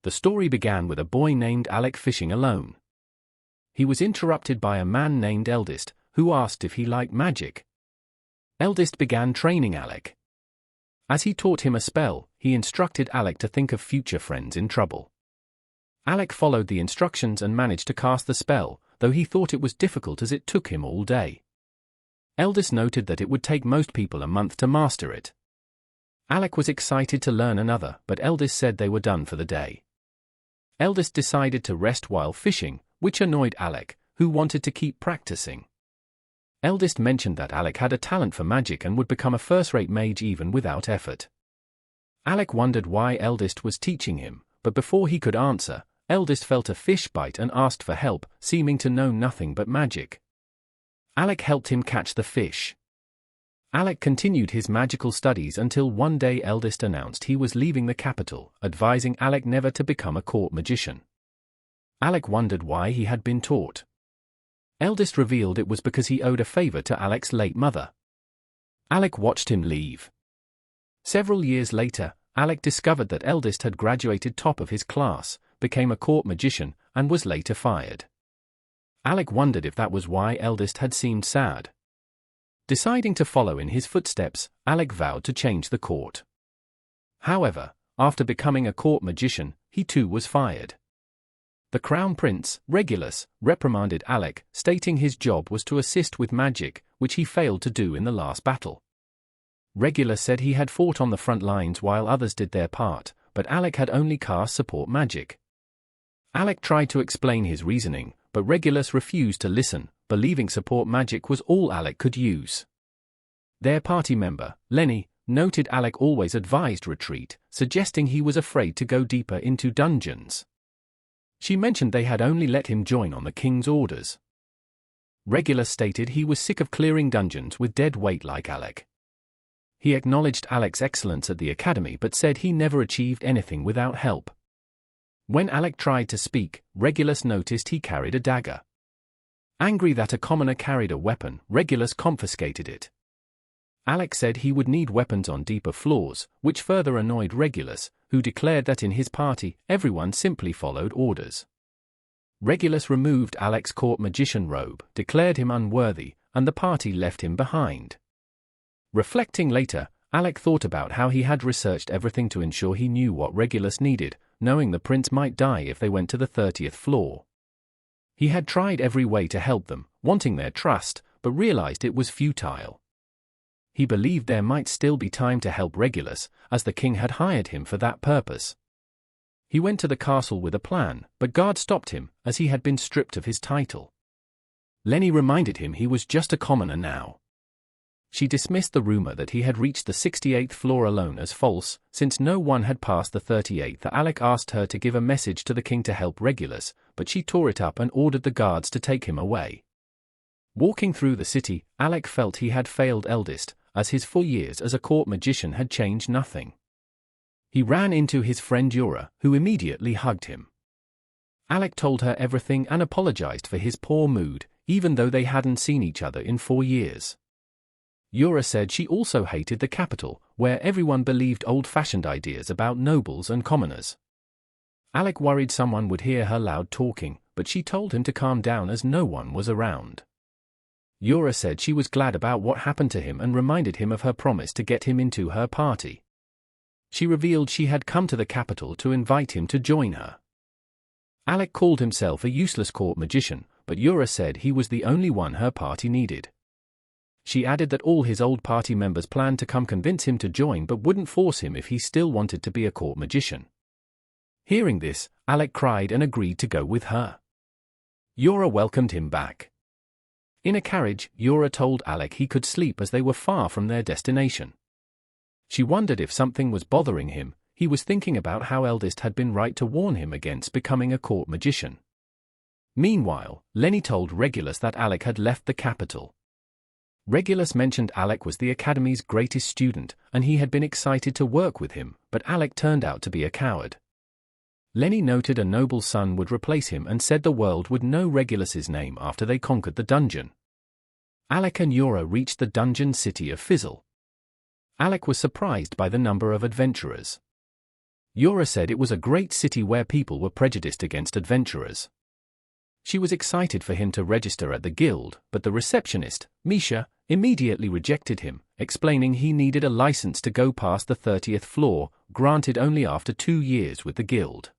The story began with a boy named Alec fishing alone. He was interrupted by a man named Eldest, who asked if he liked magic. Eldest began training Alec. As he taught him a spell, he instructed Alec to think of future friends in trouble. Alec followed the instructions and managed to cast the spell, though he thought it was difficult as it took him all day. Eldest noted that it would take most people a month to master it. Alec was excited to learn another, but Eldest said they were done for the day. Eldest decided to rest while fishing, which annoyed Alec, who wanted to keep practicing. Eldest mentioned that Alec had a talent for magic and would become a first-rate mage even without effort. Alec wondered why Eldest was teaching him, but before he could answer, Eldest felt a fish bite and asked for help, seeming to know nothing but magic. Alec helped him catch the fish. Alec continued his magical studies until one day Eldest announced he was leaving the capital, advising Alec never to become a court magician. Alec wondered why he had been taught. Eldest revealed it was because he owed a favor to Alec's late mother. Alec watched him leave. Several years later, Alec discovered that Eldest had graduated top of his class, became a court magician, and was later fired. Alec wondered if that was why Eldest had seemed sad. Deciding to follow in his footsteps, Alec vowed to change the court. However, after becoming a court magician, he too was fired. The Crown Prince Regulus reprimanded Alec, stating his job was to assist with magic, which he failed to do in the last battle. Regulus said he had fought on the front lines while others did their part, but Alec had only cast support magic. Alec tried to explain his reasoning, but Regulus refused to listen, believing support magic was all Alec could use. Their party member, Lenny, noted Alec always advised retreat, suggesting he was afraid to go deeper into dungeons. She mentioned they had only let him join on the king's orders. Regulus stated he was sick of clearing dungeons with dead weight like Alec. He acknowledged Alec's excellence at the academy but said he never achieved anything without help. When Alec tried to speak, Regulus noticed he carried a dagger. Angry that a commoner carried a weapon, Regulus confiscated it. Alec said he would need weapons on deeper floors, which further annoyed Regulus, who declared that in his party, everyone simply followed orders. Regulus removed Alec's court magician robe, declared him unworthy, and the party left him behind. Reflecting later, Alec thought about how he had researched everything to ensure he knew what Regulus needed, knowing the prince might die if they went to the 30th floor. He had tried every way to help them, wanting their trust, but realized it was futile. He believed there might still be time to help Regulus, as the king had hired him for that purpose. He went to the castle with a plan, but guards stopped him, as he had been stripped of his title. Lenny reminded him he was just a commoner now. She dismissed the rumor that he had reached the 68th floor alone as false, since no one had passed the 38th. Alec asked her to give a message to the king to help Regulus, but she tore it up and ordered the guards to take him away. Walking through the city, Alec felt he had failed Eldest, as his 4 years as a court magician had changed nothing. He ran into his friend Yora, who immediately hugged him. Alec told her everything and apologized for his poor mood, even though they hadn't seen each other in 4 years. Yora said she also hated the capital, where everyone believed old-fashioned ideas about nobles and commoners. Alec worried someone would hear her loud talking, but she told him to calm down as no one was around. Yora said she was glad about what happened to him and reminded him of her promise to get him into her party. She revealed she had come to the capital to invite him to join her. Alec called himself a useless court magician, but Yora said he was the only one her party needed. She added that all his old party members planned to come convince him to join but wouldn't force him if he still wanted to be a court magician. Hearing this, Alec cried and agreed to go with her. Yora welcomed him back. In a carriage, Yora told Alec he could sleep as they were far from their destination. She wondered if something was bothering him. He was thinking about how Eldest had been right to warn him against becoming a court magician. Meanwhile, Lenny told Regulus that Alec had left the capital. Regulus mentioned Alec was the academy's greatest student, and he had been excited to work with him, but Alec turned out to be a coward. Lenny noted a noble son would replace him and said the world would know Regulus's name after they conquered the dungeon. Alec and Yora reached the dungeon city of Fisel. Alec was surprised by the number of adventurers. Yora said it was a great city where people were prejudiced against adventurers. She was excited for him to register at the guild, but the receptionist, Misha, immediately rejected him, explaining he needed a license to go past the 30th floor, granted only after 2 years with the guild.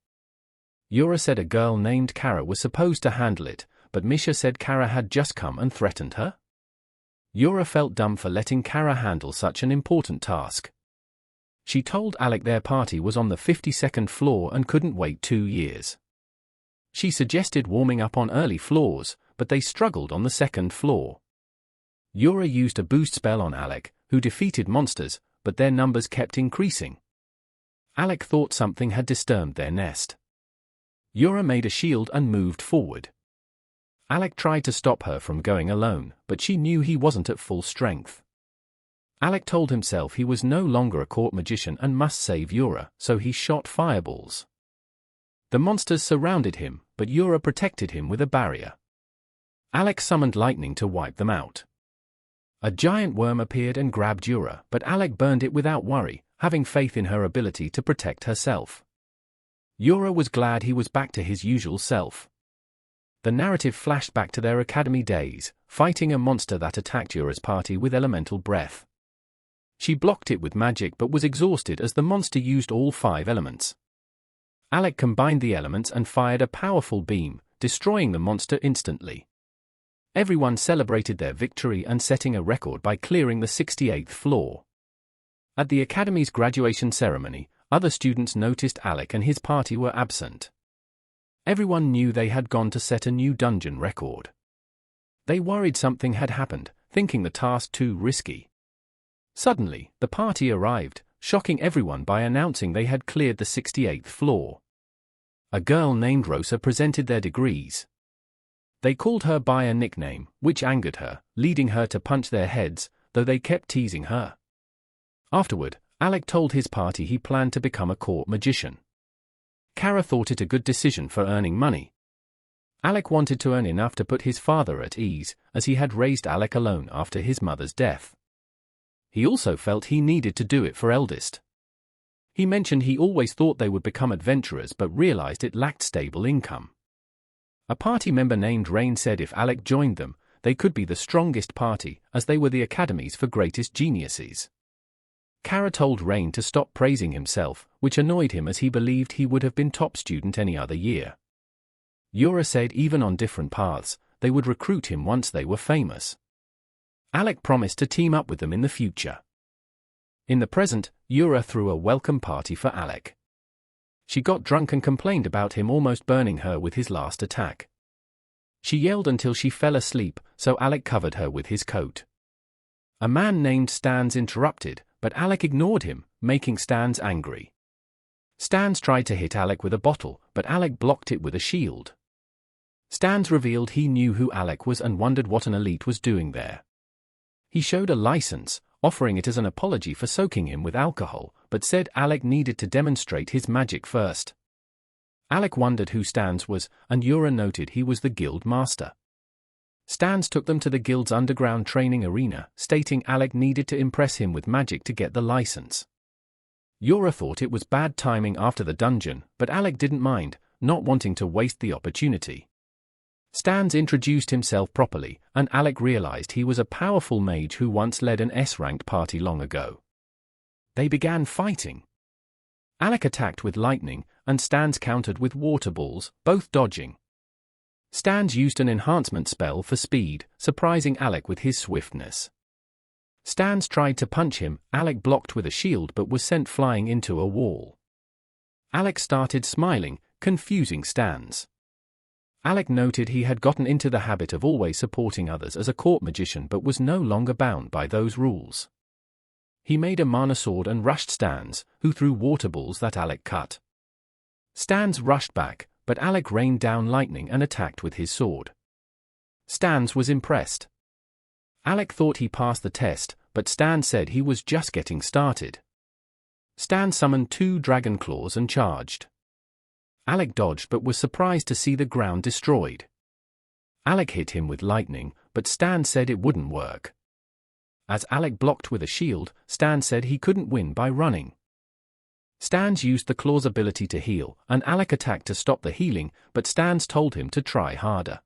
Yora said a girl named Cara was supposed to handle it, but Misha said Cara had just come and threatened her. Yora felt dumb for letting Cara handle such an important task. She told Alec their party was on the 52nd floor and couldn't wait 2 years. She suggested warming up on early floors, but they struggled on the 2nd floor. Yora used a boost spell on Alec, who defeated monsters, but their numbers kept increasing. Alec thought something had disturbed their nest. Yora made a shield and moved forward. Alec tried to stop her from going alone, but she knew he wasn't at full strength. Alec told himself he was no longer a court magician and must save Yora, so he shot fireballs. The monsters surrounded him, but Yora protected him with a barrier. Alec summoned lightning to wipe them out. A giant worm appeared and grabbed Yora, but Alec burned it without worry, having faith in her ability to protect herself. Yora was glad he was back to his usual self. The narrative flashed back to their academy days, fighting a monster that attacked Yora's party with elemental breath. She blocked it with magic but was exhausted as the monster used all 5 elements. Alec combined the elements and fired a powerful beam, destroying the monster instantly. Everyone celebrated their victory and setting a record by clearing the 68th floor. At the Academy's graduation ceremony, other students noticed Alec and his party were absent. Everyone knew they had gone to set a new dungeon record. They worried something had happened, thinking the task too risky. Suddenly, the party arrived, shocking everyone by announcing they had cleared the 68th floor. A girl named Rosa presented their degrees. They called her by a nickname, which angered her, leading her to punch their heads, though they kept teasing her. Afterward, Alec told his party he planned to become a court magician. Cara thought it a good decision for earning money. Alec wanted to earn enough to put his father at ease, as he had raised Alec alone after his mother's death. He also felt he needed to do it for Eldest. He mentioned he always thought they would become adventurers but realized it lacked stable income. A party member named Rain said if Alec joined them, they could be the strongest party, as they were the academies for greatest geniuses. Cara told Rain to stop praising himself, which annoyed him as he believed he would have been top student any other year. Yora said even on different paths, they would recruit him once they were famous. Alec promised to team up with them in the future. In the present, Yora threw a welcome party for Alec. She got drunk and complained about him almost burning her with his last attack. She yelled until she fell asleep, so Alec covered her with his coat. A man named Stans interrupted, but Alec ignored him, making Stans angry. Stans tried to hit Alec with a bottle, but Alec blocked it with a shield. Stans revealed he knew who Alec was and wondered what an elite was doing there. He showed a license, offering it as an apology for soaking him with alcohol, but said Alec needed to demonstrate his magic first. Alec wondered who Stans was, and Yora noted he was the guild master. Stans took them to the guild's underground training arena, stating Alec needed to impress him with magic to get the license. Yora thought it was bad timing after the dungeon, but Alec didn't mind, not wanting to waste the opportunity. Stans introduced himself properly, and Alec realized he was a powerful mage who once led an S-ranked party long ago. They began fighting. Alec attacked with lightning, and Stans countered with water balls, both dodging. Stans used an enhancement spell for speed, surprising Alec with his swiftness. Stans tried to punch him, Alec blocked with a shield but was sent flying into a wall. Alec started smiling, confusing Stans. Alec noted he had gotten into the habit of always supporting others as a court magician but was no longer bound by those rules. He made a mana sword and rushed Stans, who threw water balls that Alec cut. Stans rushed back, but Alec rained down lightning and attacked with his sword. Stans was impressed. Alec thought he passed the test, but Stans said he was just getting started. Stans summoned 2 dragon claws and charged. Alec dodged but was surprised to see the ground destroyed. Alec hit him with lightning, but Stans said it wouldn't work. As Alec blocked with a shield, Stans said he couldn't win by running. Stans used the claw's ability to heal, and Alec attacked to stop the healing, but Stans told him to try harder.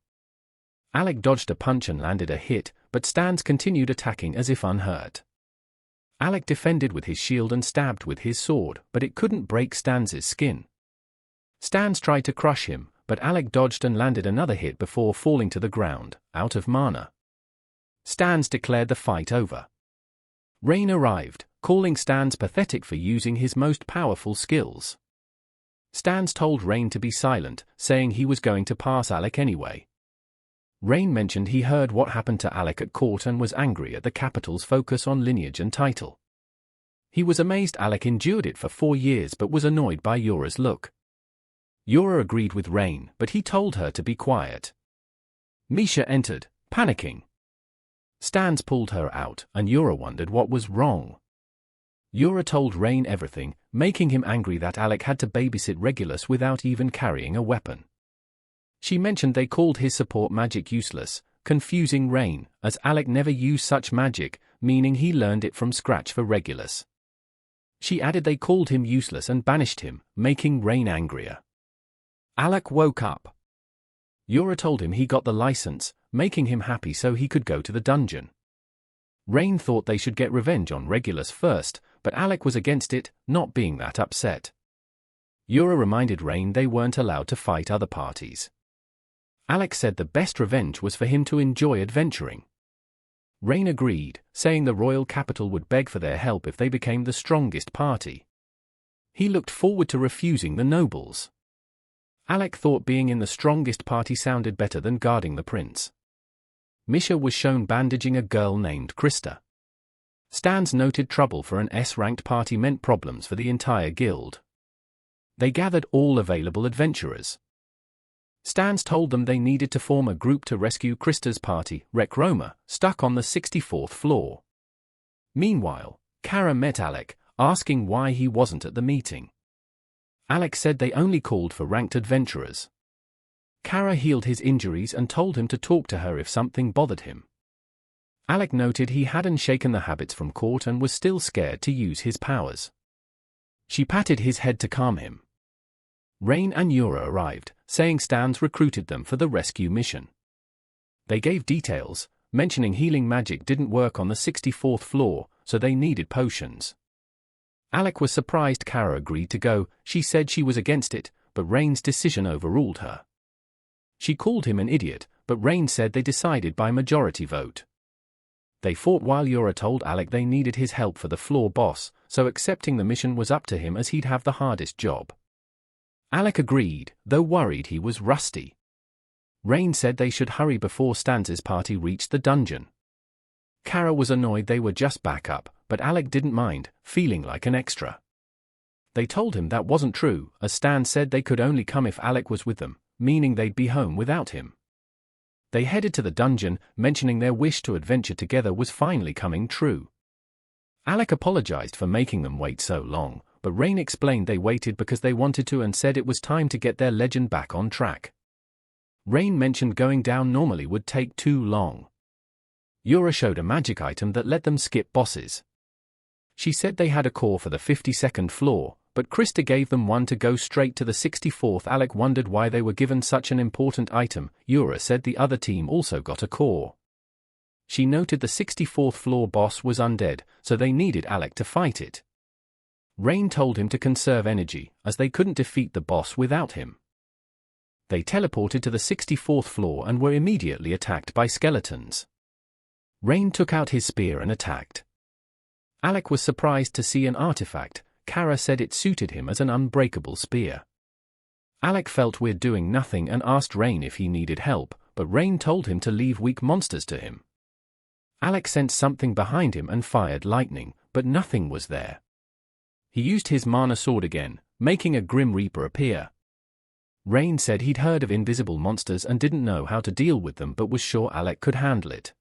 Alec dodged a punch and landed a hit, but Stans continued attacking as if unhurt. Alec defended with his shield and stabbed with his sword, but it couldn't break Stans's skin. Stans tried to crush him, but Alec dodged and landed another hit before falling to the ground, out of mana. Stans declared the fight over. Rain arrived, calling Stans pathetic for using his most powerful skills. Stans told Rain to be silent, saying he was going to pass Alec anyway. Rain mentioned he heard what happened to Alec at court and was angry at the capital's focus on lineage and title. He was amazed Alec endured it for 4 years but was annoyed by Yora's look. Yora agreed with Rain, but he told her to be quiet. Misha entered, panicking. Stans pulled her out, and Yora wondered what was wrong. Yora told Rain everything, making him angry that Alec had to babysit Regulus without even carrying a weapon. She mentioned they called his support magic useless, confusing Rain, as Alec never used such magic, meaning he learned it from scratch for Regulus. She added they called him useless and banished him, making Rain angrier. Alec woke up. Yora told him he got the license, making him happy so he could go to the dungeon. Rain thought they should get revenge on Regulus first, but Alec was against it, not being that upset. Yora reminded Rain they weren't allowed to fight other parties. Alec said the best revenge was for him to enjoy adventuring. Rain agreed, saying the royal capital would beg for their help if they became the strongest party. He looked forward to refusing the nobles. Alec thought being in the strongest party sounded better than guarding the prince. Misha was shown bandaging a girl named Krista. Stans noted trouble for an S-ranked party meant problems for the entire guild. They gathered all available adventurers. Stans told them they needed to form a group to rescue Krista's party, Rec Roma, stuck on the 64th floor. Meanwhile, Cara met Alec, asking why he wasn't at the meeting. Alec said they only called for ranked adventurers. Cara healed his injuries and told him to talk to her if something bothered him. Alec noted he hadn't shaken the habits from court and was still scared to use his powers. She patted his head to calm him. Rain and Yora arrived, saying Stans recruited them for the rescue mission. They gave details, mentioning healing magic didn't work on the 64th floor, so they needed potions. Alec was surprised Cara agreed to go. She said she was against it, but Rain's decision overruled her. She called him an idiot, but Rain said they decided by majority vote. They fought while Yora told Alec they needed his help for the floor boss, so accepting the mission was up to him as he'd have the hardest job. Alec agreed, though worried he was rusty. Rain said they should hurry before Stans's party reached the dungeon. Cara was annoyed they were just backup, but Alec didn't mind, feeling like an extra. They told him that wasn't true, as Stan said they could only come if Alec was with them, meaning they'd be home without him. They headed to the dungeon, mentioning their wish to adventure together was finally coming true. Alec apologized for making them wait so long, but Rain explained they waited because they wanted to and said it was time to get their legend back on track. Rain mentioned going down normally would take too long. Yora showed a magic item that let them skip bosses. She said they had a core for the 52nd floor, but Krista gave them one to go straight to the 64th. Alec wondered why they were given such an important item. Yora said the other team also got a core. She noted the 64th floor boss was undead, so they needed Alec to fight it. Rain told him to conserve energy, as they couldn't defeat the boss without him. They teleported to the 64th floor and were immediately attacked by skeletons. Rain took out his spear and attacked. Alec was surprised to see an artifact. Cara said it suited him as an unbreakable spear. Alec felt weird doing nothing and asked Rain if he needed help, but Rain told him to leave weak monsters to him. Alec sensed something behind him and fired lightning, but nothing was there. He used his mana sword again, making a Grim Reaper appear. Rain said he'd heard of invisible monsters and didn't know how to deal with them but was sure Alec could handle it.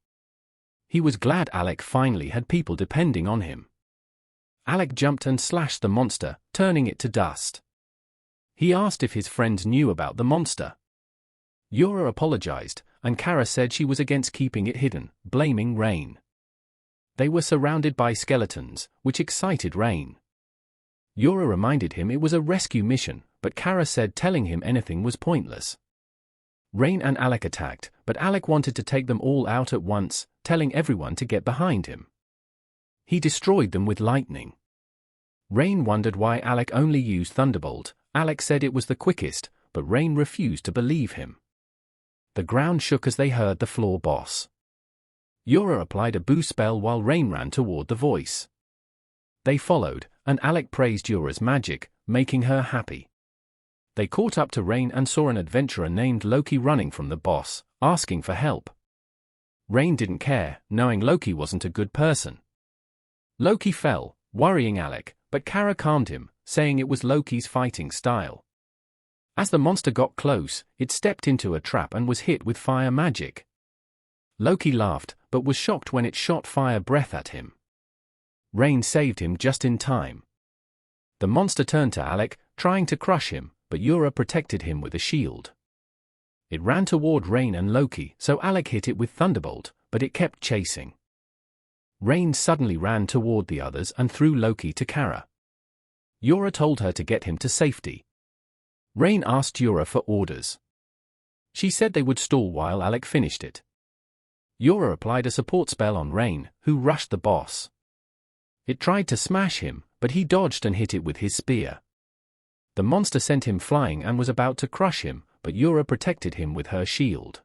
He was glad Alec finally had people depending on him. Alec jumped and slashed the monster, turning it to dust. He asked if his friends knew about the monster. Yora apologized, and Cara said she was against keeping it hidden, blaming Rain. They were surrounded by skeletons, which excited Rain. Yora reminded him it was a rescue mission, but Cara said telling him anything was pointless. Rain and Alec attacked, but Alec wanted to take them all out at once, telling everyone to get behind him. He destroyed them with lightning. Rain wondered why Alec only used Thunderbolt. Alec said it was the quickest, but Rain refused to believe him. The ground shook as they heard the floor boss. Yora applied a boost spell while Rain ran toward the voice. They followed, and Alec praised Yora's magic, making her happy. They caught up to Rain and saw an adventurer named Loki running from the boss, asking for help. Rain didn't care, knowing Loki wasn't a good person. Loki fell, worrying Alec, but Cara calmed him, saying it was Loki's fighting style. As the monster got close, it stepped into a trap and was hit with fire magic. Loki laughed, but was shocked when it shot fire breath at him. Rain saved him just in time. The monster turned to Alec, trying to crush him, but Yora protected him with a shield. It ran toward Rain and Loki, so Alec hit it with Thunderbolt, but it kept chasing. Rain suddenly ran toward the others and threw Loki to Cara. Yora told her to get him to safety. Rain asked Yora for orders. She said they would stall while Alec finished it. Yora applied a support spell on Rain, who rushed the boss. It tried to smash him, but he dodged and hit it with his spear. The monster sent him flying and was about to crush him, but Yora protected him with her shield.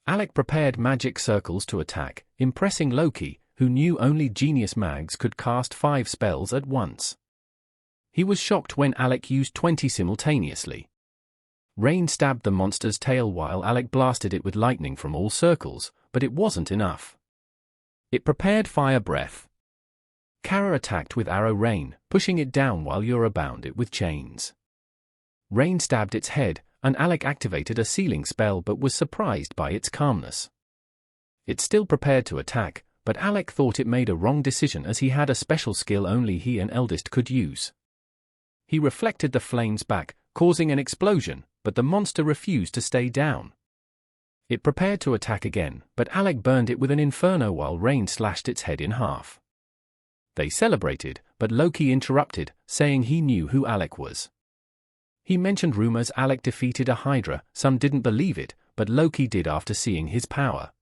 Alec prepared magic circles to attack, impressing Loki, who knew only genius mags could cast 5 spells at once. He was shocked when Alec used 20 simultaneously. Rain stabbed the monster's tail while Alec blasted it with lightning from all circles, but it wasn't enough. It prepared fire breath. Cara attacked with arrow rain, pushing it down while Yora bound it with chains. Rain stabbed its head, and Alec activated a sealing spell but was surprised by its calmness. It still prepared to attack, but Alec thought it made a wrong decision as he had a special skill only he and Eldest could use. He reflected the flames back, causing an explosion, but the monster refused to stay down. It prepared to attack again, but Alec burned it with an inferno while Rain slashed its head in half. They celebrated, but Loki interrupted, saying he knew who Alec was. He mentioned rumors Alec defeated a Hydra. Some didn't believe it, but Loki did after seeing his power.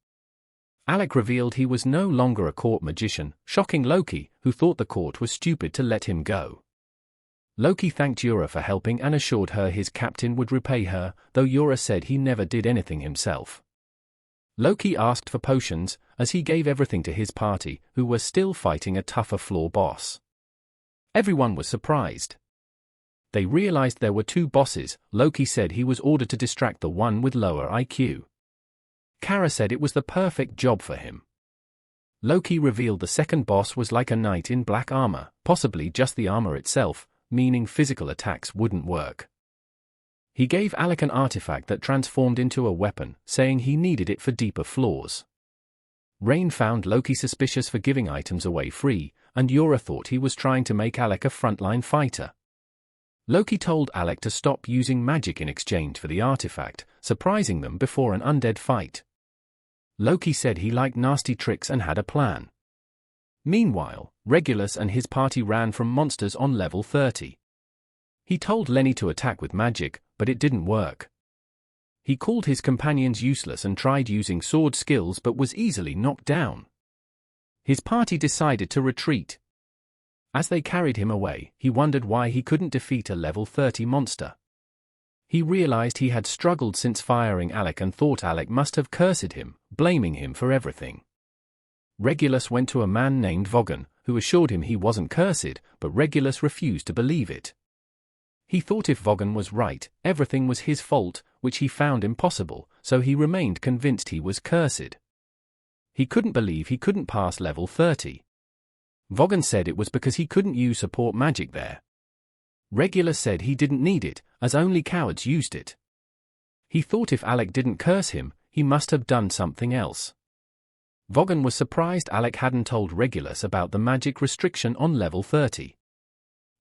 Alec revealed he was no longer a court magician, shocking Loki, who thought the court was stupid to let him go. Loki thanked Yora for helping and assured her his captain would repay her, though Yora said he never did anything himself. Loki asked for potions, as he gave everything to his party, who were still fighting a tougher floor boss. Everyone was surprised. They realized there were 2 bosses. Loki said he was ordered to distract the one with lower IQ. Cara said it was the perfect job for him. Loki revealed the second boss was like a knight in black armor, possibly just the armor itself, meaning physical attacks wouldn't work. He gave Alec an artifact that transformed into a weapon, saying he needed it for deeper flaws. Rain found Loki suspicious for giving items away free, and Yora thought he was trying to make Alec a frontline fighter. Loki told Alec to stop using magic in exchange for the artifact, surprising them before an undead fight. Loki said he liked nasty tricks and had a plan. Meanwhile, Regulus and his party ran from monsters on level 30. He told Lenny to attack with magic, but it didn't work. He called his companions useless and tried using sword skills but was easily knocked down. His party decided to retreat. As they carried him away, he wondered why he couldn't defeat a level 30 monster. He realized he had struggled since firing Alec and thought Alec must have cursed him, blaming him for everything. Regulus went to a man named Vogan, who assured him he wasn't cursed, but Regulus refused to believe it. He thought if Vogan was right, everything was his fault, which he found impossible, so he remained convinced he was cursed. He couldn't believe he couldn't pass level 30. Vogan said it was because he couldn't use support magic there. Regulus said he didn't need it, as only cowards used it. He thought if Alec didn't curse him, he must have done something else. Vogan was surprised Alec hadn't told Regulus about the magic restriction on level 30.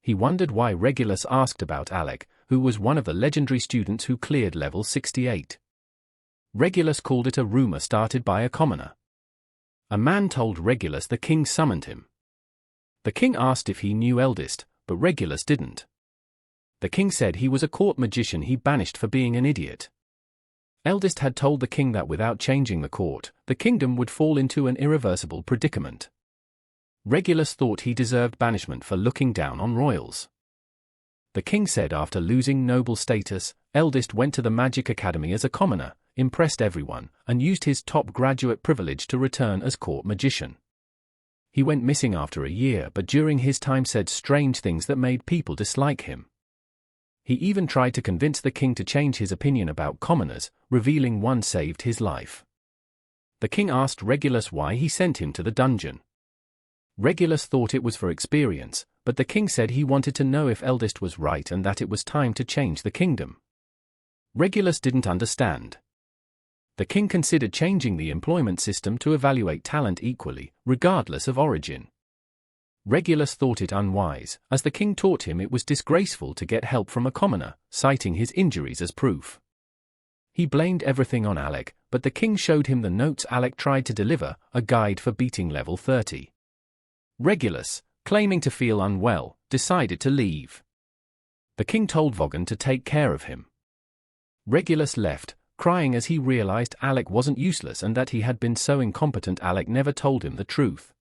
He wondered why Regulus asked about Alec, who was one of the legendary students who cleared level 68. Regulus called it a rumor started by a commoner. A man told Regulus the king summoned him. The king asked if he knew Eldest, but Regulus didn't. The king said he was a court magician he banished for being an idiot. Eldest had told the king that without changing the court, the kingdom would fall into an irreversible predicament. Regulus thought he deserved banishment for looking down on royals. The king said after losing noble status, Eldest went to the magic academy as a commoner, impressed everyone, and used his top graduate privilege to return as court magician. He went missing after a year, but during his time said strange things that made people dislike him. He even tried to convince the king to change his opinion about commoners, revealing one saved his life. The king asked Regulus why he sent him to the dungeon. Regulus thought it was for experience, but the king said he wanted to know if Eldest was right and that it was time to change the kingdom. Regulus didn't understand. The king considered changing the employment system to evaluate talent equally, regardless of origin. Regulus thought it unwise, as the king taught him it was disgraceful to get help from a commoner, citing his injuries as proof. He blamed everything on Alec, but the king showed him the notes Alec tried to deliver, a guide for beating level 30. Regulus, claiming to feel unwell, decided to leave. The king told Vogan to take care of him. Regulus left, crying as he realized Alec wasn't useless and that he had been so incompetent Alec never told him the truth.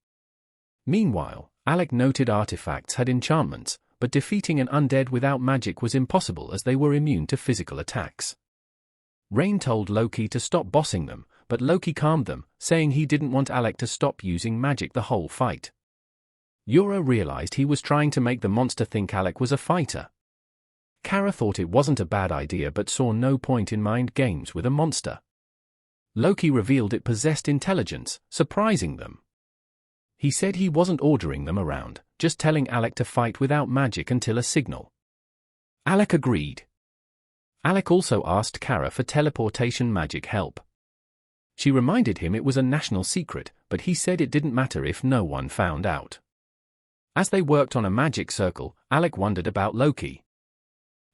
Meanwhile, Alec noted artifacts had enchantments, but defeating an undead without magic was impossible as they were immune to physical attacks. Rain told Loki to stop bossing them, but Loki calmed them, saying he didn't want Alec to stop using magic the whole fight. Yora realized he was trying to make the monster think Alec was a fighter. Cara thought it wasn't a bad idea but saw no point in mind games with a monster. Loki revealed it possessed intelligence, surprising them. He said he wasn't ordering them around, just telling Alec to fight without magic until a signal. Alec agreed. Alec also asked Cara for teleportation magic help. She reminded him it was a national secret, but he said it didn't matter if no one found out. As they worked on a magic circle, Alec wondered about Loki.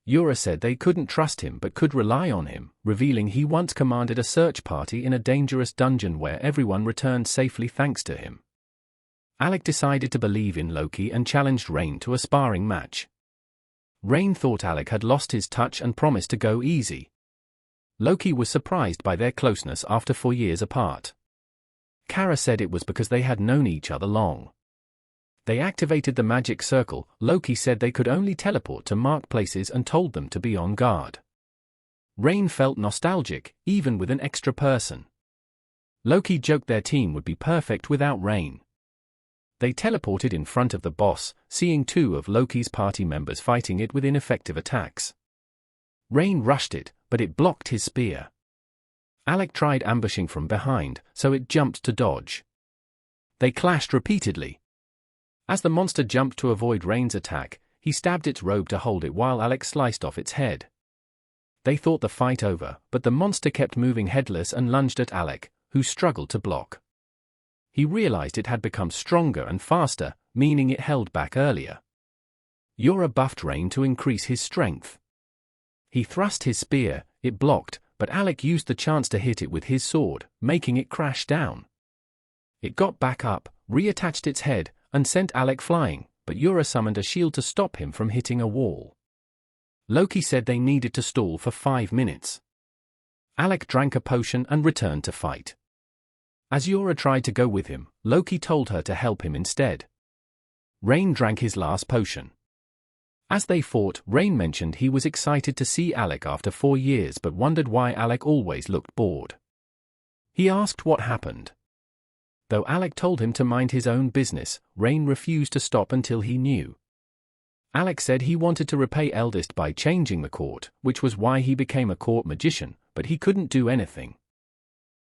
Yora said they couldn't trust him but could rely on him, revealing he once commanded a search party in a dangerous dungeon where everyone returned safely thanks to him. Alec decided to believe in Loki and challenged Rain to a sparring match. Rain thought Alec had lost his touch and promised to go easy. Loki was surprised by their closeness after 4 years apart. Cara said it was because they had known each other long. They activated the magic circle. Loki said they could only teleport to marked places and told them to be on guard. Rain felt nostalgic, even with an extra person. Loki joked their team would be perfect without Rain. They teleported in front of the boss, seeing 2 of Loki's party members fighting it with ineffective attacks. Rain rushed it, but it blocked his spear. Alec tried ambushing from behind, so it jumped to dodge. They clashed repeatedly. As the monster jumped to avoid Rain's attack, he stabbed its robe to hold it while Alec sliced off its head. They thought the fight over, but the monster kept moving headless and lunged at Alec, who struggled to block. He realized it had become stronger and faster, meaning it held back earlier. Yora buffed Rain to increase his strength. He thrust his spear, it blocked, but Alec used the chance to hit it with his sword, making it crash down. It got back up, reattached its head, and sent Alec flying, but Yora summoned a shield to stop him from hitting a wall. Loki said they needed to stall for 5 minutes. Alec drank a potion and returned to fight. As Yora tried to go with him, Loki told her to help him instead. Rain drank his last potion. As they fought, Rain mentioned he was excited to see Alec after 4 years but wondered why Alec always looked bored. He asked what happened. Though Alec told him to mind his own business, Rain refused to stop until he knew. Alec said he wanted to repay Eldest by changing the court, which was why he became a court magician, but he couldn't do anything.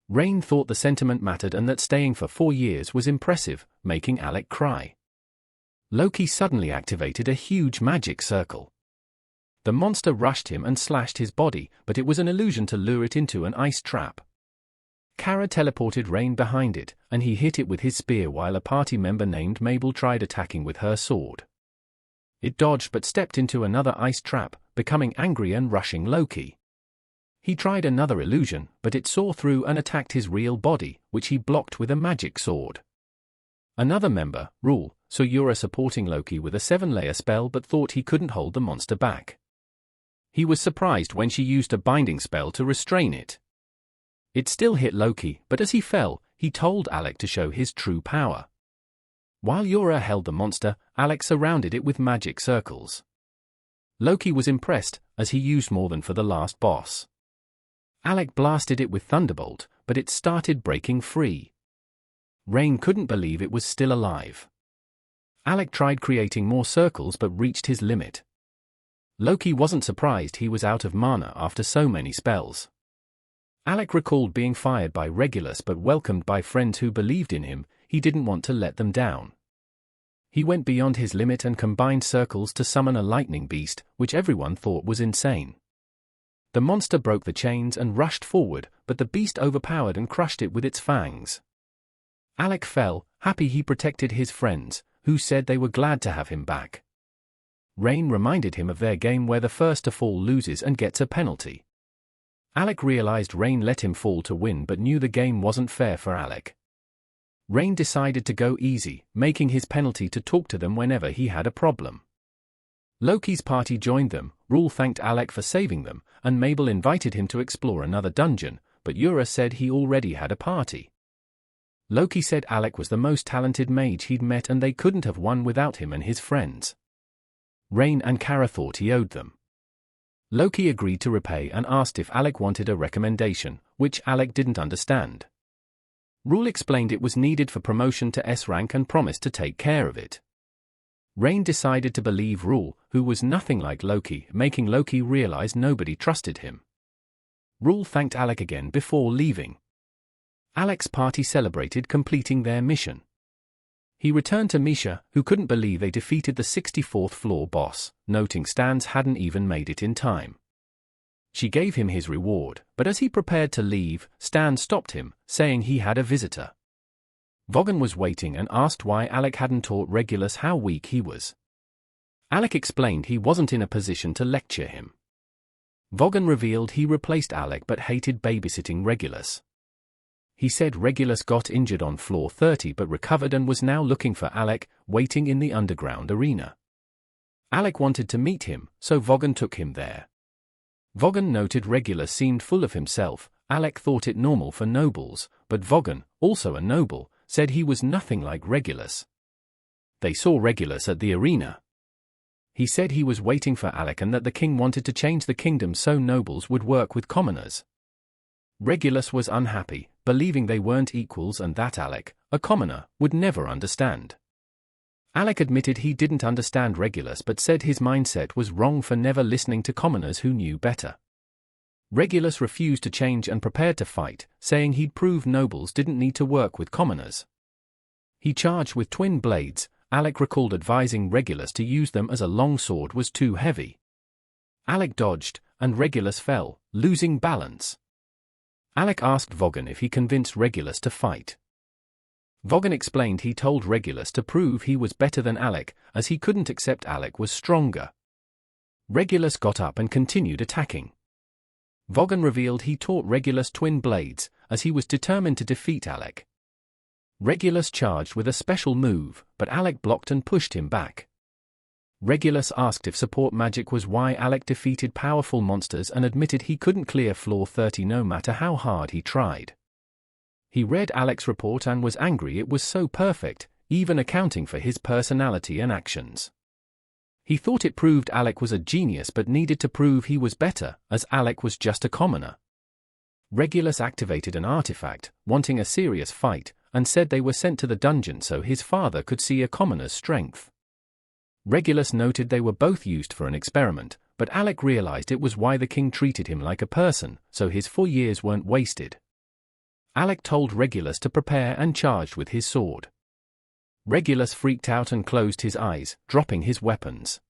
Rain thought the sentiment mattered and that staying for 4 years was impressive, making Alec cry. Loki suddenly activated a huge magic circle. The monster rushed him and slashed his body, but it was an illusion to lure it into an ice trap. Cara teleported Rain behind it, and he hit it with his spear while a party member named Mabel tried attacking with her sword. It dodged but stepped into another ice trap, becoming angry and rushing Loki. He tried another illusion, but it saw through and attacked his real body, which he blocked with a magic sword. Another member, Rule, saw Yora supporting Loki with a 7-layer spell but thought he couldn't hold the monster back. He was surprised when she used a binding spell to restrain it. It still hit Loki, but as he fell, he told Alec to show his true power. While Yora held the monster, Alec surrounded it with magic circles. Loki was impressed, as he used more than for the last boss. Alec blasted it with Thunderbolt, but it started breaking free. Rain couldn't believe it was still alive. Alec tried creating more circles but reached his limit. Loki wasn't surprised he was out of mana after so many spells. Alec recalled being fired by Regulus but welcomed by friends who believed in him. He didn't want to let them down. He went beyond his limit and combined circles to summon a lightning beast, which everyone thought was insane. The monster broke the chains and rushed forward, but the beast overpowered and crushed it with its fangs. Alec fell, happy he protected his friends, who said they were glad to have him back. Rain reminded him of their game where the first to fall loses and gets a penalty. Alec realized Rain let him fall to win but knew the game wasn't fair for Alec. Rain decided to go easy, making his penalty to talk to them whenever he had a problem. Loki's party joined them, Rule thanked Alec for saving them, and Mabel invited him to explore another dungeon, but Yora said he already had a party. Loki said Alec was the most talented mage he'd met and they couldn't have won without him and his friends. Rain and Cara thought he owed them. Loki agreed to repay and asked if Alec wanted a recommendation, which Alec didn't understand. Rule explained it was needed for promotion to S rank and promised to take care of it. Rain decided to believe Rule, who was nothing like Loki, making Loki realize nobody trusted him. Rule thanked Alec again before leaving. Alec's party celebrated completing their mission. He returned to Misha, who couldn't believe they defeated the 64th floor boss, noting Stans hadn't even made it in time. She gave him his reward, but as he prepared to leave, Stan stopped him, saying he had a visitor. Vogan was waiting and asked why Alec hadn't taught Regulus how weak he was. Alec explained he wasn't in a position to lecture him. Vogan revealed he replaced Alec but hated babysitting Regulus. He said Regulus got injured on floor 30 but recovered and was now looking for Alec, waiting in the underground arena. Alec wanted to meet him, so Vogan took him there. Vogan noted Regulus seemed full of himself. Alec thought it normal for nobles, but Vogan, also a noble, said he was nothing like Regulus. They saw Regulus at the arena. He said he was waiting for Alec and that the king wanted to change the kingdom so nobles would work with commoners. Regulus was unhappy, believing they weren't equals and that Alec, a commoner, would never understand. Alec admitted he didn't understand Regulus but said his mindset was wrong for never listening to commoners who knew better. Regulus refused to change and prepared to fight, saying he'd prove nobles didn't need to work with commoners. He charged with twin blades. Alec recalled advising Regulus to use them as a long sword was too heavy. Alec dodged, and Regulus fell, losing balance. Alec asked Vogan if he convinced Regulus to fight. Vogan explained he told Regulus to prove he was better than Alec, as he couldn't accept Alec was stronger. Regulus got up and continued attacking. Vogan revealed he taught Regulus twin blades, as he was determined to defeat Alec. Regulus charged with a special move, but Alec blocked and pushed him back. Regulus asked if support magic was why Alec defeated powerful monsters and admitted he couldn't clear floor 30 no matter how hard he tried. He read Alec's report and was angry it was so perfect, even accounting for his personality and actions. He thought it proved Alec was a genius but needed to prove he was better, as Alec was just a commoner. Regulus activated an artifact, wanting a serious fight, and said they were sent to the dungeon so his father could see a commoner's strength. Regulus noted they were both used for an experiment, but Alec realized it was why the king treated him like a person, so his 4 years weren't wasted. Alec told Regulus to prepare and charged with his sword. Regulus freaked out and closed his eyes, dropping his weapons.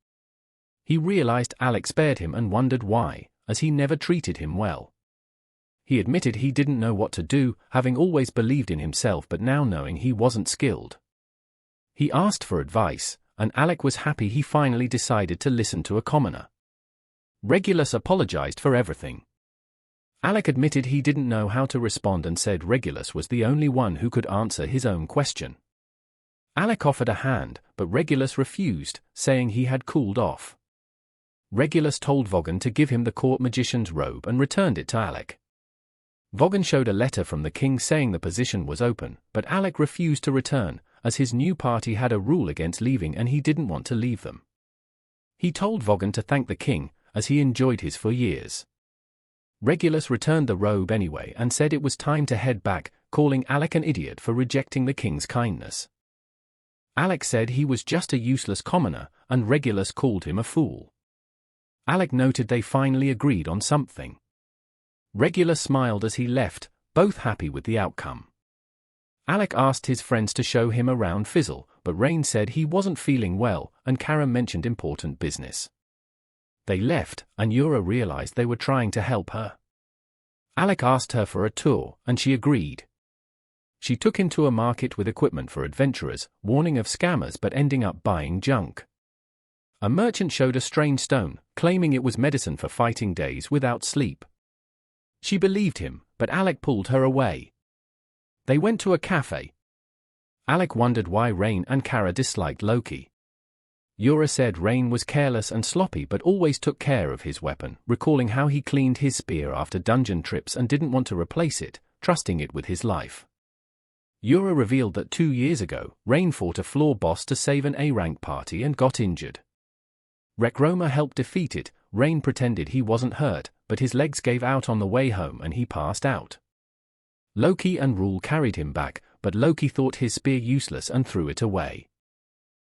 He realized Alec spared him and wondered why, as he never treated him well. He admitted he didn't know what to do, having always believed in himself but now knowing he wasn't skilled. He asked for advice, and Alec was happy he finally decided to listen to a commoner. Regulus apologized for everything. Alec admitted he didn't know how to respond and said Regulus was the only one who could answer his own question. Alec offered a hand, but Regulus refused, saying he had cooled off. Regulus told Vaughan to give him the court magician's robe and returned it to Alec. Vaughan showed a letter from the king saying the position was open, but Alec refused to return, as his new party had a rule against leaving and he didn't want to leave them. He told Vaughan to thank the king, as he enjoyed his for years. Regulus returned the robe anyway and said it was time to head back, calling Alec an idiot for rejecting the king's kindness. Alec said he was just a useless commoner, and Regulus called him a fool. Alec noted they finally agreed on something. Regulus smiled as he left, both happy with the outcome. Alec asked his friends to show him around Fisel, but Rain said he wasn't feeling well, and Cara mentioned important business. They left, and Yora realized they were trying to help her. Alec asked her for a tour, and she agreed. She took him to a market with equipment for adventurers, warning of scammers but ending up buying junk. A merchant showed a strange stone, claiming it was medicine for fighting days without sleep. She believed him, but Alec pulled her away. They went to a cafe. Alec wondered why Rain and Cara disliked Loki. Yora said Rain was careless and sloppy but always took care of his weapon, recalling how he cleaned his spear after dungeon trips and didn't want to replace it, trusting it with his life. Yora revealed that 2 years ago, Rain fought a floor boss to save an A-rank party and got injured. Rekroma helped defeat it. Rain pretended he wasn't hurt, but his legs gave out on the way home and he passed out. Loki and Rule carried him back, but Loki thought his spear useless and threw it away.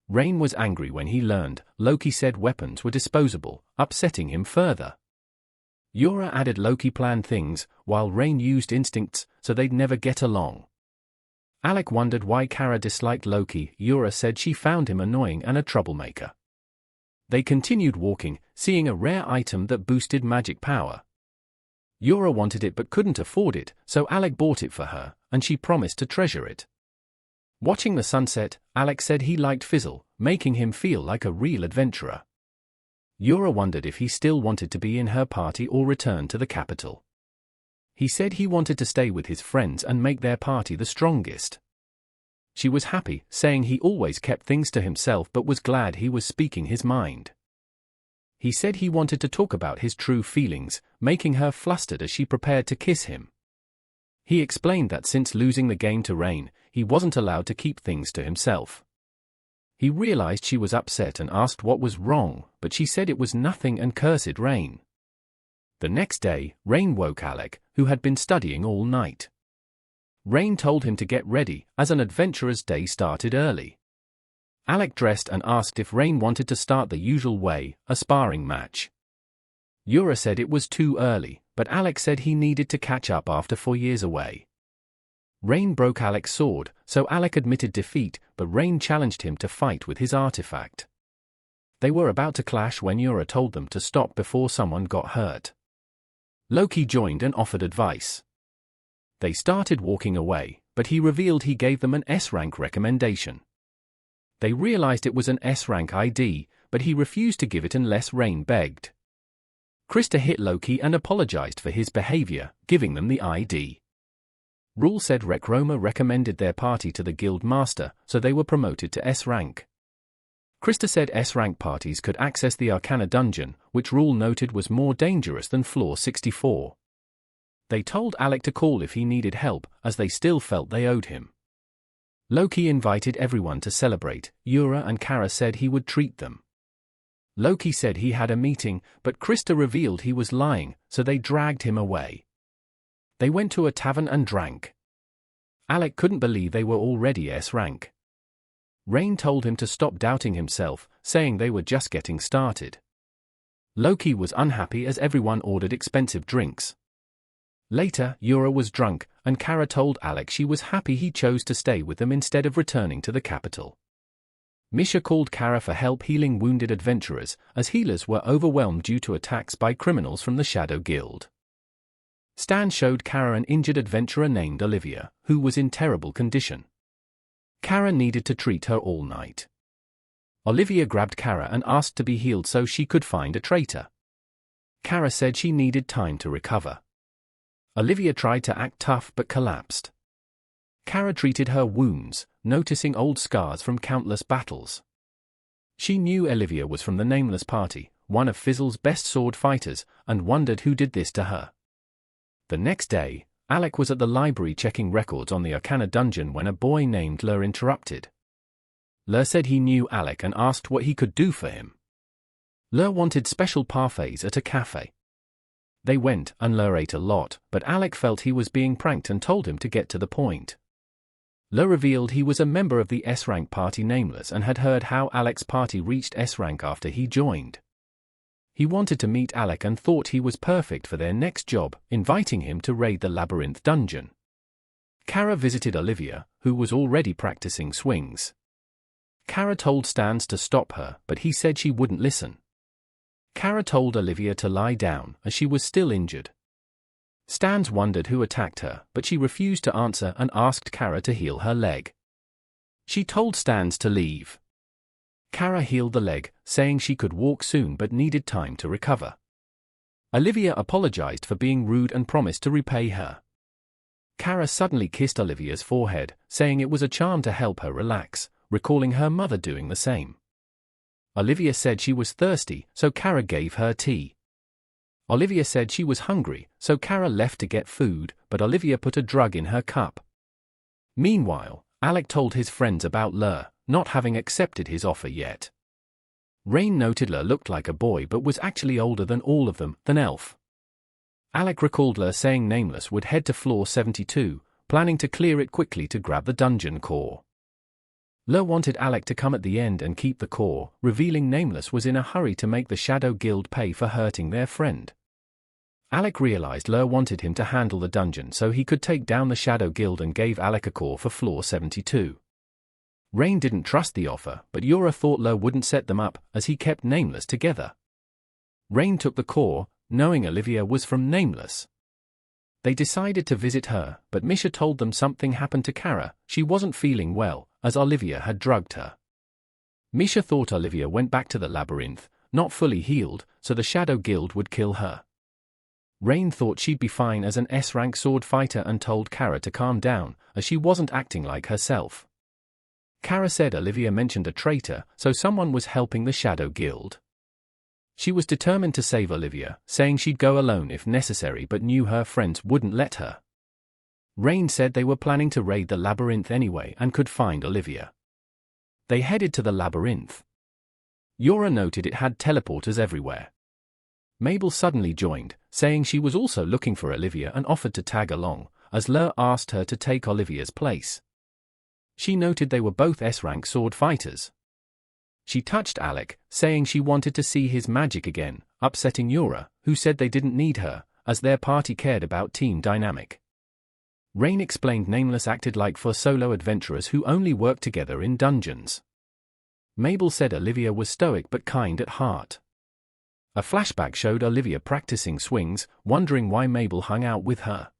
Rain was angry when he learned Loki said weapons were disposable, upsetting him further. Yora added Loki planned things, while Rain used instincts, so they'd never get along. Alec wondered why Cara disliked Loki. Yora said she found him annoying and a troublemaker. They continued walking, seeing a rare item that boosted magic power. Yora wanted it but couldn't afford it, so Alec bought it for her, and she promised to treasure it. Watching the sunset, Alec said he liked Fisel, making him feel like a real adventurer. Yora wondered if he still wanted to be in her party or return to the capital. He said he wanted to stay with his friends and make their party the strongest. She was happy, saying he always kept things to himself but was glad he was speaking his mind. He said he wanted to talk about his true feelings, making her flustered as she prepared to kiss him. He explained that since losing the game to Rain, he wasn't allowed to keep things to himself. He realized she was upset and asked what was wrong, but she said it was nothing and cursed Rain. The next day, Rain woke Alec, who had been studying all night. Rain told him to get ready, as an adventurer's day started early. Alec dressed and asked if Rain wanted to start the usual way, a sparring match. Yora said it was too early, but Alec said he needed to catch up after 4 years away. Rain broke Alec's sword, so Alec admitted defeat, but Rain challenged him to fight with his artifact. They were about to clash when Yora told them to stop before someone got hurt. Loki joined and offered advice. They started walking away, but he revealed he gave them an S-rank recommendation. They realized it was an S-rank ID, but he refused to give it unless Rain begged. Krista hit Loki and apologized for his behavior, giving them the ID. Rule said Rekroma recommended their party to the guild master, so they were promoted to S-rank. Krista said S-rank parties could access the Arcana dungeon, which Rule noted was more dangerous than floor 64. They told Alec to call if he needed help, as they still felt they owed him. Loki invited everyone to celebrate. Yora and Cara said he would treat them. Loki said he had a meeting, but Krista revealed he was lying, so they dragged him away. They went to a tavern and drank. Alec couldn't believe they were already S-rank. Rain told him to stop doubting himself, saying they were just getting started. Loki was unhappy as everyone ordered expensive drinks. Later, Yora was drunk, and Cara told Alec she was happy he chose to stay with them instead of returning to the capital. Misha called Cara for help healing wounded adventurers, as healers were overwhelmed due to attacks by criminals from the Shadow Guild. Stan showed Cara an injured adventurer named Olivia, who was in terrible condition. Cara needed to treat her all night. Olivia grabbed Cara and asked to be healed so she could find a traitor. Cara said she needed time to recover. Olivia tried to act tough but collapsed. Cara treated her wounds, noticing old scars from countless battles. She knew Olivia was from the Nameless party, one of Fisel's best sword fighters, and wondered who did this to her. The next day, Alec was at the library checking records on the Arcana dungeon when a boy named Lur interrupted. Lur said he knew Alec and asked what he could do for him. Lur wanted special parfaits at a cafe. They went, and Lur ate a lot, but Alec felt he was being pranked and told him to get to the point. Lur revealed he was a member of the S-rank party Nameless and had heard how Alec's party reached S-rank after he joined. He wanted to meet Alec and thought he was perfect for their next job, inviting him to raid the Labyrinth dungeon. Cara visited Olivia, who was already practicing swings. Cara told Stans to stop her, but he said she wouldn't listen. Cara told Olivia to lie down, as she was still injured. Stans wondered who attacked her, but she refused to answer and asked Cara to heal her leg. She told Stans to leave. Cara healed the leg, saying she could walk soon but needed time to recover. Olivia apologized for being rude and promised to repay her. Cara suddenly kissed Olivia's forehead, saying it was a charm to help her relax, recalling her mother doing the same. Olivia said she was thirsty, so Cara gave her tea. Olivia said she was hungry, so Cara left to get food, but Olivia put a drug in her cup. Meanwhile, Alec told his friends about Lur, not having accepted his offer yet. Rain noted Lur looked like a boy but was actually older than all of them, an elf. Alec recalled Lur saying Nameless would head to floor 72, planning to clear it quickly to grab the dungeon core. Lur wanted Alec to come at the end and keep the core, revealing Nameless was in a hurry to make the Shadow Guild pay for hurting their friend. Alec realized Lur wanted him to handle the dungeon so he could take down the Shadow Guild and gave Alec a core for floor 72. Rain didn't trust the offer, but Yora thought Lur wouldn't set them up, as he kept Nameless together. Rain took the core, knowing Olivia was from Nameless. They decided to visit her, but Misha told them something happened to Cara. She wasn't feeling well, as Olivia had drugged her. Misha thought Olivia went back to the labyrinth, not fully healed, so the Shadow Guild would kill her. Rain thought she'd be fine as an S-rank sword fighter and told Cara to calm down, as she wasn't acting like herself. Cara said Olivia mentioned a traitor, so someone was helping the Shadow Guild. She was determined to save Olivia, saying she'd go alone if necessary but knew her friends wouldn't let her. Rain said they were planning to raid the labyrinth anyway and could find Olivia. They headed to the labyrinth. Yora noted it had teleporters everywhere. Mabel suddenly joined, saying she was also looking for Olivia and offered to tag along, as Lur asked her to take Olivia's place. She noted they were both S-rank sword fighters. She touched Alec, saying she wanted to see his magic again, upsetting Yora, who said they didn't need her, as their party cared about team dynamic. Rain explained Nameless acted like for solo adventurers who only worked together in dungeons. Mabel said Olivia was stoic but kind at heart. A flashback showed Olivia practicing swings, wondering why Mabel hung out with her.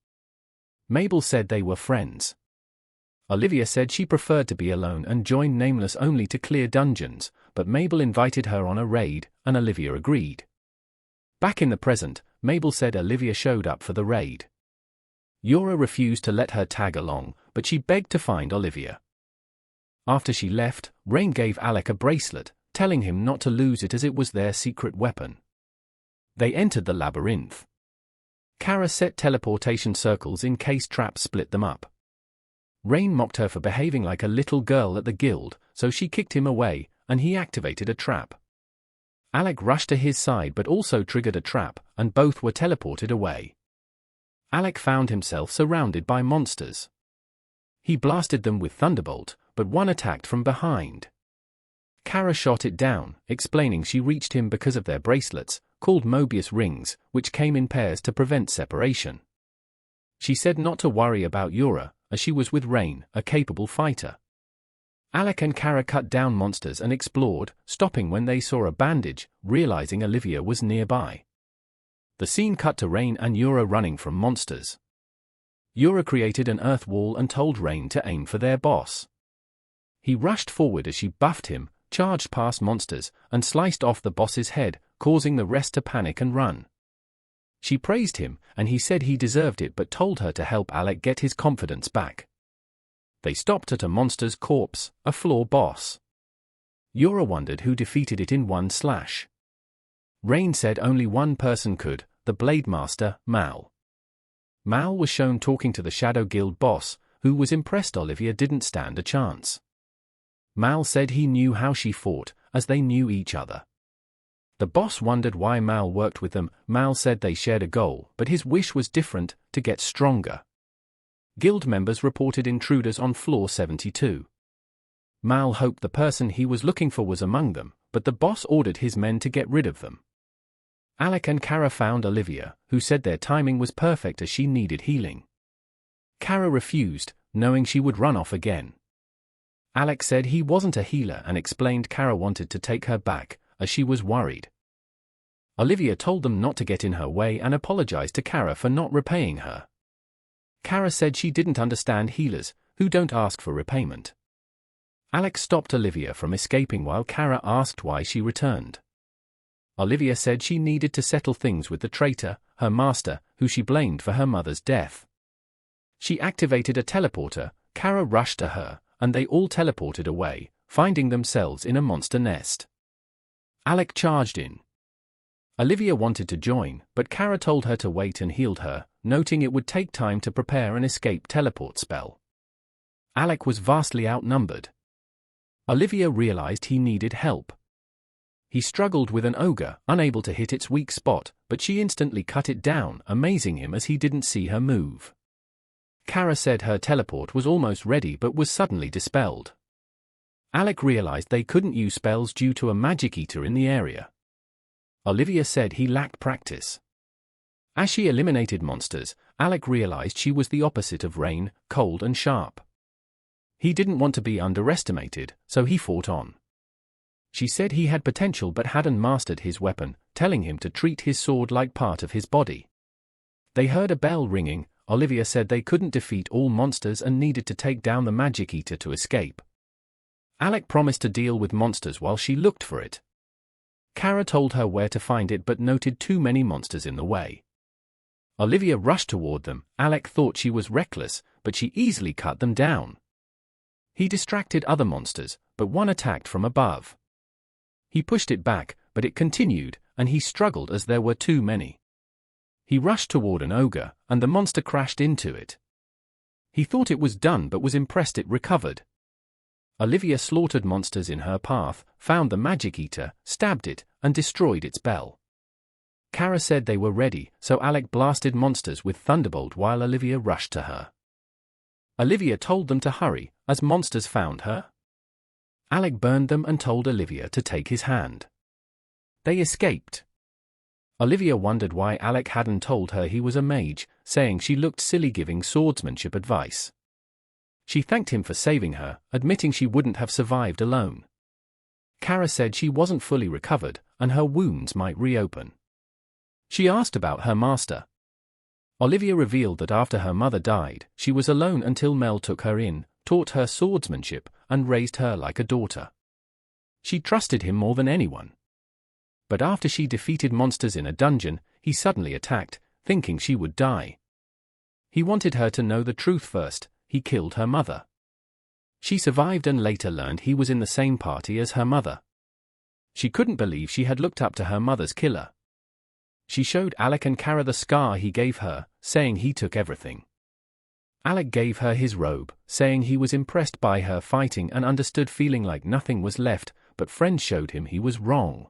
Mabel said they were friends. Olivia said she preferred to be alone and joined Nameless only to clear dungeons, but Mabel invited her on a raid, and Olivia agreed. Back in the present, Mabel said Olivia showed up for the raid. Yora refused to let her tag along, but she begged to find Olivia. After she left, Rain gave Alec a bracelet, telling him not to lose it as it was their secret weapon. They entered the labyrinth. Cara set teleportation circles in case traps split them up. Rain mocked her for behaving like a little girl at the guild, so she kicked him away, and he activated a trap. Alec rushed to his side but also triggered a trap, and both were teleported away. Alec found himself surrounded by monsters. He blasted them with Thunderbolt, but one attacked from behind. Cara shot it down, explaining she reached him because of their bracelets, called Mobius rings, which came in pairs to prevent separation. She said not to worry about Yora, as she was with Rain, a capable fighter. Alec and Cara cut down monsters and explored, stopping when they saw a bandage, realizing Olivia was nearby. The scene cut to Rain and Yora running from monsters. Yora created an earth wall and told Rain to aim for their boss. He rushed forward as she buffed him, charged past monsters, and sliced off the boss's head, causing the rest to panic and run. She praised him, and he said he deserved it but told her to help Alec get his confidence back. They stopped at a monster's corpse, a floor boss. Yora wondered who defeated it in one slash. Rain said only one person could, the Blade Master, Mal. Mal was shown talking to the Shadow Guild boss, who was impressed Olivia didn't stand a chance. Mal said he knew how she fought, as they knew each other. The boss wondered why Mal worked with them. Mal said they shared a goal, but his wish was different, to get stronger. Guild members reported intruders on floor 72. Mal hoped the person he was looking for was among them, but the boss ordered his men to get rid of them. Alec and Cara found Olivia, who said their timing was perfect as she needed healing. Cara refused, knowing she would run off again. Alec said he wasn't a healer and explained Cara wanted to take her back, as she was worried. Olivia told them not to get in her way and apologized to Cara for not repaying her. Cara said she didn't understand healers, who don't ask for repayment. Alec stopped Olivia from escaping while Cara asked why she returned. Olivia said she needed to settle things with the traitor, her master, who she blamed for her mother's death. She activated a teleporter. Cara rushed to her, and they all teleported away, finding themselves in a monster nest. Alec charged in. Olivia wanted to join, but Cara told her to wait and healed her, noting it would take time to prepare an escape teleport spell. Alec was vastly outnumbered. Olivia realized he needed help. He struggled with an ogre, unable to hit its weak spot, but she instantly cut it down, amazing him as he didn't see her move. Cara said her teleport was almost ready but was suddenly dispelled. Alec realized they couldn't use spells due to a magic eater in the area. Olivia said he lacked practice. As she eliminated monsters, Alec realized she was the opposite of Rain, cold and sharp. He didn't want to be underestimated, so he fought on. She said he had potential but hadn't mastered his weapon, telling him to treat his sword like part of his body. They heard a bell ringing. Olivia said they couldn't defeat all monsters and needed to take down the magic eater to escape. Alec promised to deal with monsters while she looked for it. Cara told her where to find it but noted too many monsters in the way. Olivia rushed toward them. Alec thought she was reckless, but she easily cut them down. He distracted other monsters, but one attacked from above. He pushed it back, but it continued, and he struggled as there were too many. He rushed toward an ogre, and the monster crashed into it. He thought it was done but was impressed it recovered. Olivia slaughtered monsters in her path, found the magic eater, stabbed it, and destroyed its bell. Cara said they were ready, so Alec blasted monsters with Thunderbolt while Olivia rushed to her. Olivia told them to hurry, as monsters found her. Alec burned them and told Olivia to take his hand. They escaped. Olivia wondered why Alec hadn't told her he was a mage, saying she looked silly giving swordsmanship advice. She thanked him for saving her, admitting she wouldn't have survived alone. Cara said she wasn't fully recovered, and her wounds might reopen. She asked about her master. Olivia revealed that after her mother died, she was alone until Mel took her in, taught her swordsmanship, and raised her like a daughter. She trusted him more than anyone. But after she defeated monsters in a dungeon, he suddenly attacked, thinking she would die. He wanted her to know the truth first. He killed her mother. She survived and later learned he was in the same party as her mother. She couldn't believe she had looked up to her mother's killer. She showed Alec and Cara the scar he gave her, saying he took everything. Alec gave her his robe, saying he was impressed by her fighting and understood feeling like nothing was left, but friends showed him he was wrong.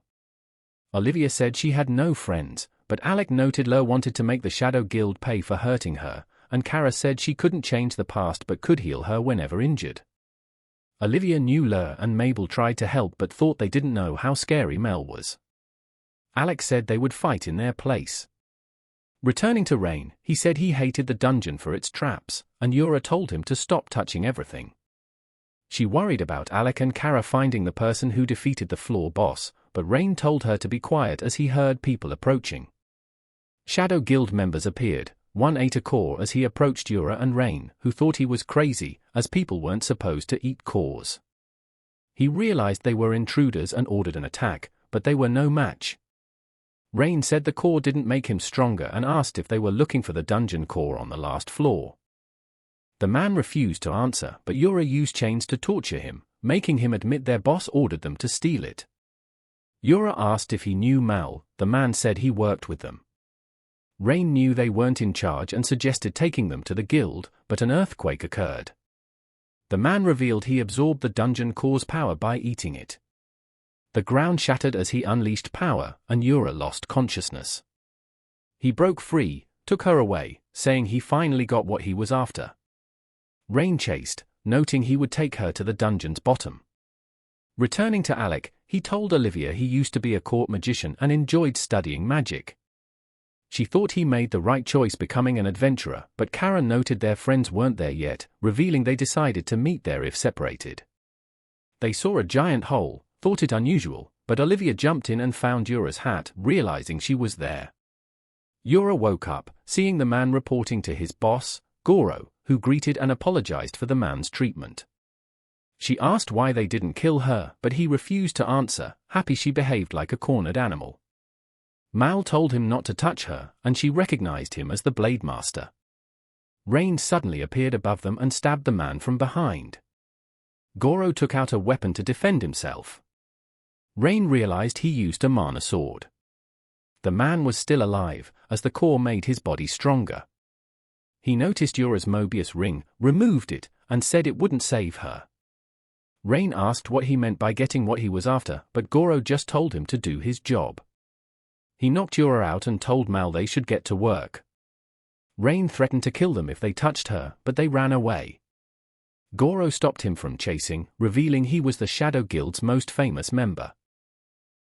Olivia said she had no friends, but Alec noted Lur wanted to make the Shadow Guild pay for hurting her, and Cara said she couldn't change the past but could heal her whenever injured. Olivia knew Lur and Mabel tried to help but thought they didn't know how scary Mel was. Alec said they would fight in their place. Returning to Rain, he said he hated the dungeon for its traps, and Yora told him to stop touching everything. She worried about Alec and Cara finding the person who defeated the floor boss, but Rain told her to be quiet as he heard people approaching. Shadow Guild members appeared. One ate a core as he approached Yora and Rain, who thought he was crazy, as people weren't supposed to eat cores. He realized they were intruders and ordered an attack, but they were no match. Rain said the core didn't make him stronger and asked if they were looking for the dungeon core on the last floor. The man refused to answer, but Yora used chains to torture him, making him admit their boss ordered them to steal it. Yora asked if he knew Mal. The man said he worked with them. Rain knew they weren't in charge and suggested taking them to the guild, but an earthquake occurred. The man revealed he absorbed the dungeon core's power by eating it. The ground shattered as he unleashed power, and Yora lost consciousness. He broke free, took her away, saying he finally got what he was after. Rain chased, noting he would take her to the dungeon's bottom. Returning to Alec, he told Olivia he used to be a court magician and enjoyed studying magic. She thought he made the right choice becoming an adventurer, but Cara noted their friends weren't there yet, revealing they decided to meet there if separated. They saw a giant hole, thought it unusual, but Olivia jumped in and found Yora's hat, realizing she was there. Yora woke up, seeing the man reporting to his boss, Goro, who greeted and apologized for the man's treatment. She asked why they didn't kill her, but he refused to answer, happy she behaved like a cornered animal. Mal told him not to touch her, and she recognized him as the Blade Master. Rain suddenly appeared above them and stabbed the man from behind. Goro took out a weapon to defend himself. Rain realized he used a mana sword. The man was still alive, as the core made his body stronger. He noticed Yora's Mobius ring, removed it, and said it wouldn't save her. Rain asked what he meant by getting what he was after, but Goro just told him to do his job. He knocked Yora out and told Mal they should get to work. Rain threatened to kill them if they touched her, but they ran away. Goro stopped him from chasing, revealing he was the Shadow Guild's most famous member.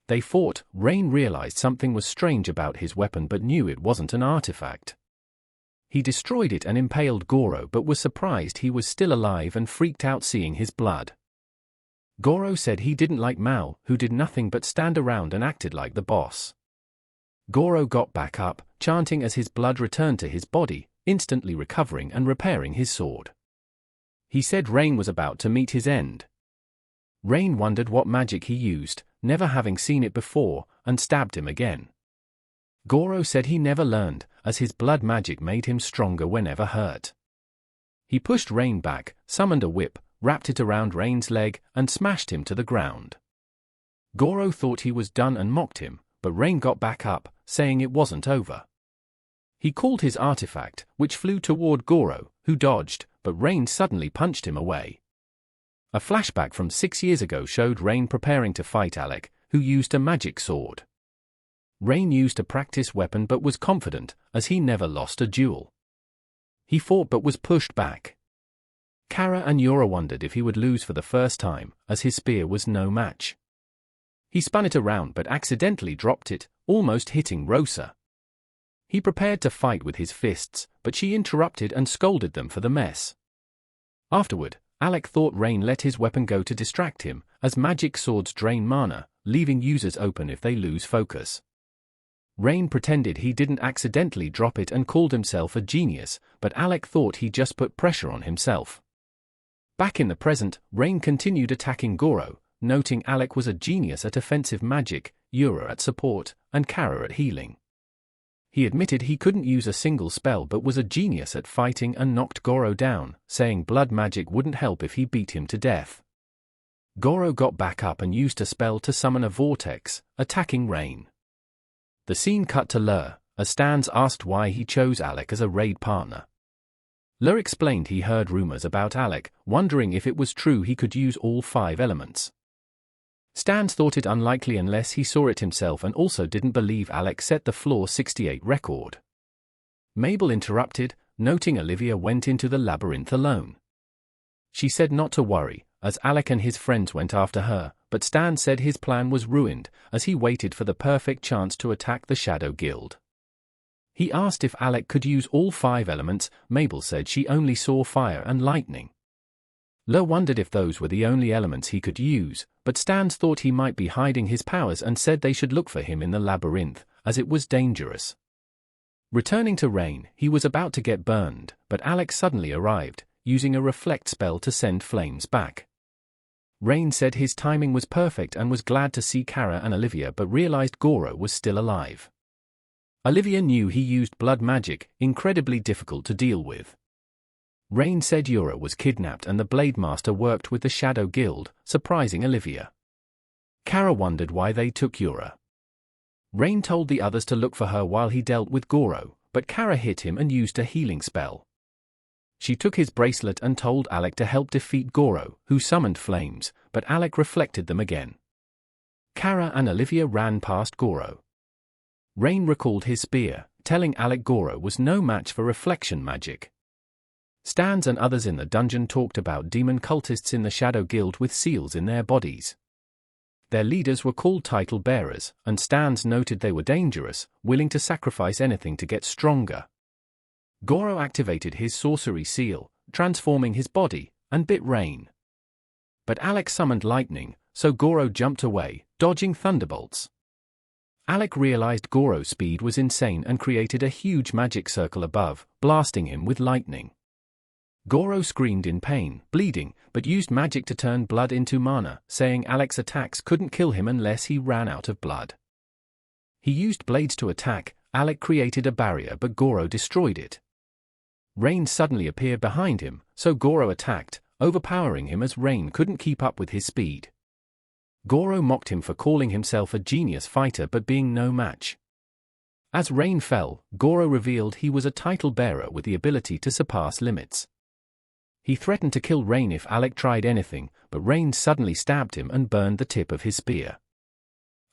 They fought. Rain realized something was strange about his weapon but knew it wasn't an artifact. He destroyed it and impaled Goro but was surprised he was still alive and freaked out seeing his blood. Goro said he didn't like Mal, who did nothing but stand around and acted like the boss. Goro got back up, chanting as his blood returned to his body, instantly recovering and repairing his sword. He said Rain was about to meet his end. Rain wondered what magic he used, never having seen it before, and stabbed him again. Goro said he never learned, as his blood magic made him stronger whenever hurt. He pushed Rain back, summoned a whip, wrapped it around Rain's leg, and smashed him to the ground. Goro thought he was done and mocked him, but Rain got back up, saying it wasn't over. He called his artifact, which flew toward Goro, who dodged, but Rain suddenly punched him away. A flashback from 6 years ago showed Rain preparing to fight Alec, who used a magic sword. Rain used a practice weapon but was confident, as he never lost a duel. He fought but was pushed back. Cara and Yora wondered if he would lose for the first time, as his spear was no match. He spun it around but accidentally dropped it, almost hitting Rosa. He prepared to fight with his fists, but she interrupted and scolded them for the mess. Afterward, Alec thought Rain let his weapon go to distract him, as magic swords drain mana, leaving users open if they lose focus. Rain pretended he didn't accidentally drop it and called himself a genius, but Alec thought he just put pressure on himself. Back in the present, Rain continued attacking Goro, noting Alec was a genius at offensive magic, Yora at support, and Cara at healing. He admitted he couldn't use a single spell but was a genius at fighting and knocked Goro down, saying blood magic wouldn't help if he beat him to death. Goro got back up and used a spell to summon a vortex, attacking Rain. The scene cut to Lur, as Stans asked why he chose Alec as a raid partner. Lur explained he heard rumors about Alec, wondering if it was true he could use all 5 elements. Stans thought it unlikely unless he saw it himself and also didn't believe Alec set the floor 68 record. Mabel interrupted, noting Olivia went into the labyrinth alone. She said not to worry, as Alec and his friends went after her, but Stan said his plan was ruined, as he waited for the perfect chance to attack the Shadow Guild. He asked if Alec could use all 5 elements. Mabel said she only saw fire and lightning. Lur wondered if those were the only elements he could use, but Stans thought he might be hiding his powers and said they should look for him in the labyrinth, as it was dangerous. Returning to Rain, he was about to get burned, but Alec suddenly arrived, using a reflect spell to send flames back. Rain said his timing was perfect and was glad to see Cara and Olivia but realized Goro was still alive. Olivia knew he used blood magic, incredibly difficult to deal with. Rain said Yora was kidnapped and the Blade Master worked with the Shadow Guild, surprising Olivia. Cara wondered why they took Yora. Rain told the others to look for her while he dealt with Goro, but Cara hit him and used a healing spell. She took his bracelet and told Alec to help defeat Goro, who summoned flames, but Alec reflected them again. Cara and Olivia ran past Goro. Rain recalled his spear, telling Alec Goro was no match for reflection magic. Stans and others in the dungeon talked about demon cultists in the Shadow Guild with seals in their bodies. Their leaders were called title bearers, and Stans noted they were dangerous, willing to sacrifice anything to get stronger. Goro activated his sorcery seal, transforming his body, and bit Rain. But Alec summoned lightning, so Goro jumped away, dodging thunderbolts. Alec realized Goro's speed was insane and created a huge magic circle above, blasting him with lightning. Goro screamed in pain, bleeding, but used magic to turn blood into mana, saying Alec's attacks couldn't kill him unless he ran out of blood. He used blades to attack. Alec created a barrier but Goro destroyed it. Rain suddenly appeared behind him, so Goro attacked, overpowering him as Rain couldn't keep up with his speed. Goro mocked him for calling himself a genius fighter but being no match. As Rain fell, Goro revealed he was a title bearer with the ability to surpass limits. He threatened to kill Rain if Alec tried anything, but Rain suddenly stabbed him and burned the tip of his spear.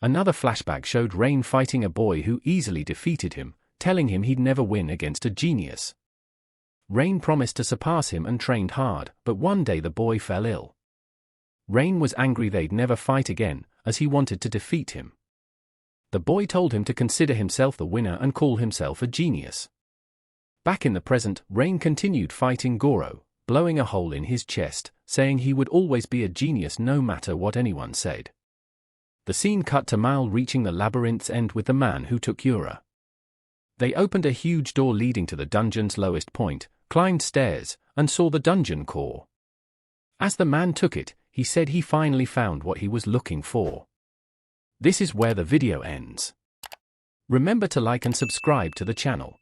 Another flashback showed Rain fighting a boy who easily defeated him, telling him he'd never win against a genius. Rain promised to surpass him and trained hard, but one day the boy fell ill. Rain was angry they'd never fight again, as he wanted to defeat him. The boy told him to consider himself the winner and call himself a genius. Back in the present, Rain continued fighting Goro, blowing a hole in his chest, saying he would always be a genius no matter what anyone said. The scene cut to Mal reaching the labyrinth's end with the man who took Yora. They opened a huge door leading to the dungeon's lowest point, climbed stairs, and saw the dungeon core. As the man took it, he said he finally found what he was looking for. This is where the video ends. Remember to like and subscribe to the channel.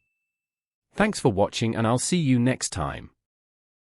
Thanks for watching and I'll see you next time.